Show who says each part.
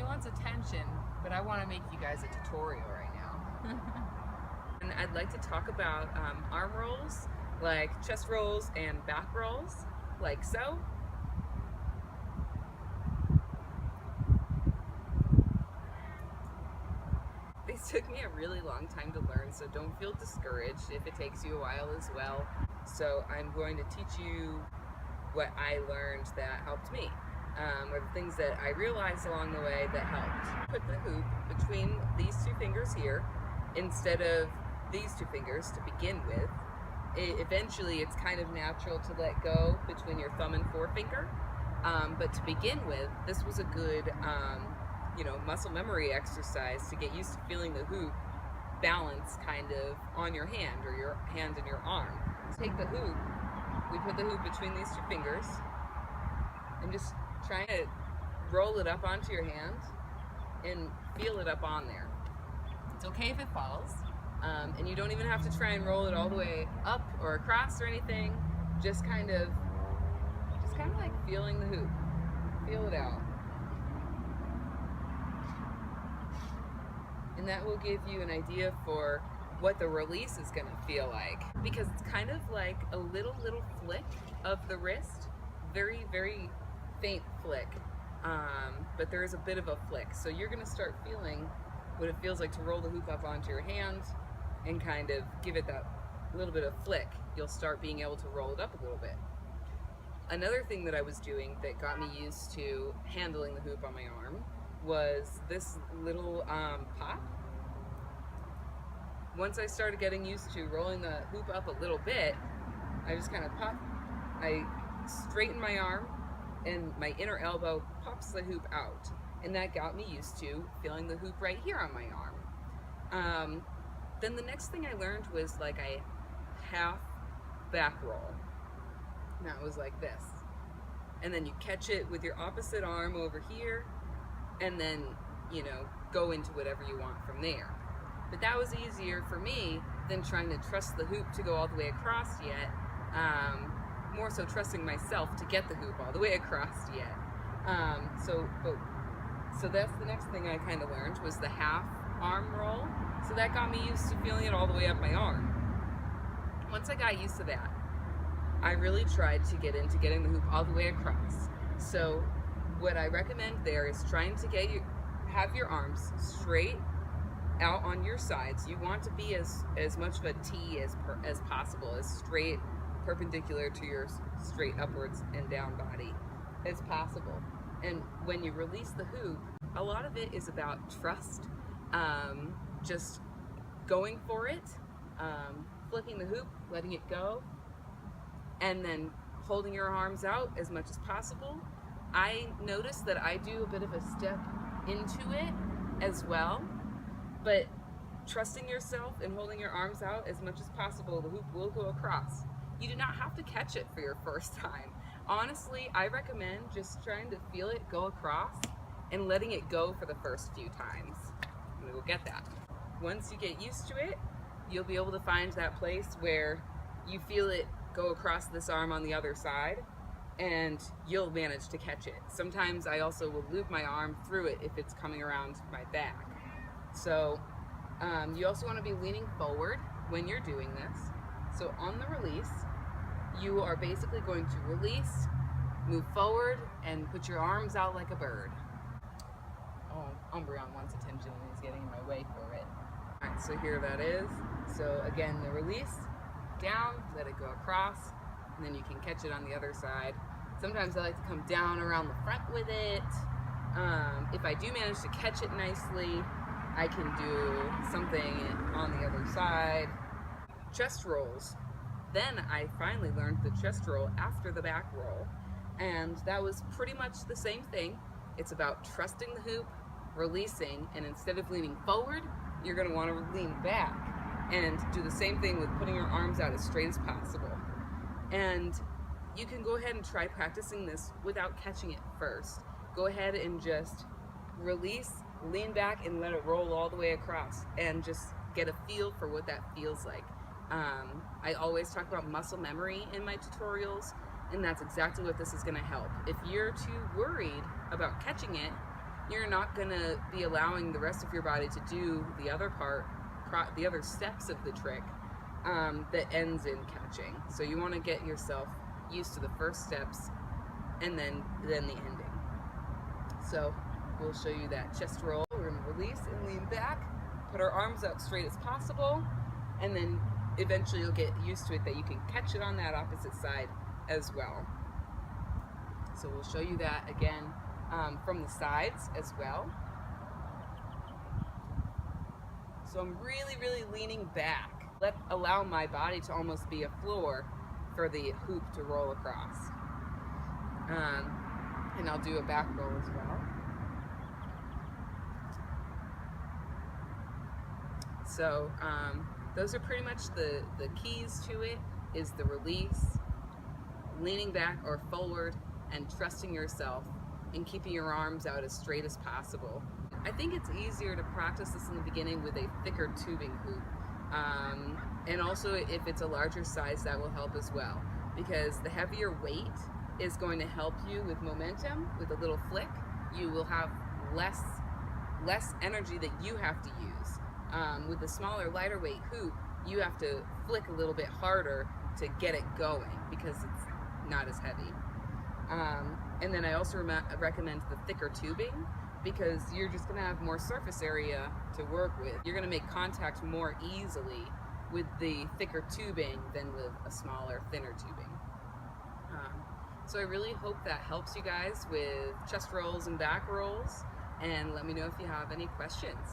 Speaker 1: He wants attention, but I want to make you guys a tutorial right now. And I'd like to talk about arm rolls, like chest rolls and back rolls, like so. These took me a really long time to learn, so don't feel discouraged if it takes you a while as well. So I'm going to teach you what I learned that helped me, or the things that I realized along the way that helped. Put the hoop between these two fingers here instead of these two fingers to begin with. Eventually it's kind of natural to let go between your thumb and forefinger, but to begin with, this was a good muscle memory exercise to get used to feeling the hoop balance kind of on your hand or your hand and your arm. Take the hoop, we put the hoop between these two fingers and just try to roll it up onto your hand and feel it up on there. It's okay if it falls, and you don't even have to try and roll it all the way up or across or anything. Just kind of like feeling the hoop. Feel it out. And that will give you an idea for what the release is going to feel like, because it's kind of like a little flick of the wrist, very, very faint flick, but there is a bit of a flick. So you're going to start feeling what it feels like to roll the hoop up onto your hand and kind of give it that little bit of flick. You'll start being able to roll it up a little bit. Another thing that I was doing that got me used to handling the hoop on my arm was this little pop. Once I started getting used to rolling the hoop up a little bit, I just kind of pop. I straighten my arm and my inner elbow pops the hoop out. And that got me used to feeling the hoop right here on my arm. Then the next thing I learned was like a half back roll. And that was like this. And then you catch it with your opposite arm over here, and then, go into whatever you want from there. But that was easier for me than trying to trust the hoop to go all the way across yet. More so trusting myself to get the hoop all the way across yet. So that's the next thing I kind of learned was the half arm roll. So that got me used to feeling it all the way up my arm. Once I got used to that, I really tried to get into getting the hoop all the way across. So what I recommend there is trying to have your arms straight out on your sides. You want to be as much of a T as possible, as straight, perpendicular to your straight upwards and down body as possible. And when you release the hoop, a lot of it is about trust, just going for it, flicking the hoop, letting it go, and then holding your arms out as much as possible. I noticed that I do a bit of a step into it as well, but trusting yourself and holding your arms out as much as possible, the hoop will go across. You do not have to catch it for your first time. Honestly, I recommend just trying to feel it go across and letting it go for the first few times. And we will get that. Once you get used to it, you'll be able to find that place where you feel it go across this arm on the other side, and you'll manage to catch it. Sometimes I also will loop my arm through it if it's coming around my back. So you also want to be leaning forward when you're doing this. So on the release, you are basically going to release, move forward, and put your arms out like a bird. Oh, Umbreon wants attention and he's getting in my way for it. Alright, so here that is. So again, the release, down, let it go across, and then you can catch it on the other side. Sometimes I like to come down around the front with it. If I do manage to catch it nicely, I can do something on the other side. Chest rolls. Then I finally learned the chest roll after the back roll, and that was pretty much the same thing. It's about trusting the hoop, releasing, and instead of leaning forward, you're going to want to lean back and do the same thing with putting your arms out as straight as possible. And you can go ahead and try practicing this without catching it first. Go ahead and just release, lean back, and let it roll all the way across, and just get a feel for what that feels like. I always talk about muscle memory in my tutorials, and that's exactly what this is going to help. If you're too worried about catching it, you're not gonna be allowing the rest of your body to do the other the other steps of the trick that ends in catching. So you want to get yourself used to the first steps and then the ending. So we'll show you that chest roll. We're going to release and lean back, put our arms out straight as possible, and then eventually you'll get used to it that you can catch it on that opposite side as well. So we'll show you that again from the sides as well. So I'm really, really leaning back. Allow my body to almost be a floor for the hoop to roll across. And I'll do a back roll as well. So those are pretty much the keys to it, is the release, leaning back or forward, and trusting yourself and keeping your arms out as straight as possible. I think it's easier to practice this in the beginning with a thicker tubing hoop. And also if it's a larger size, that will help as well, because the heavier weight is going to help you with momentum. With a little flick, you will have less energy that you have to use. With the smaller, lighter weight hoop, you have to flick a little bit harder to get it going because it's not as heavy. And then I also recommend the thicker tubing, because you're just going to have more surface area to work with. You're going to make contact more easily with the thicker tubing than with a smaller, thinner tubing. So I really hope that helps you guys with chest rolls and back rolls, and let me know if you have any questions.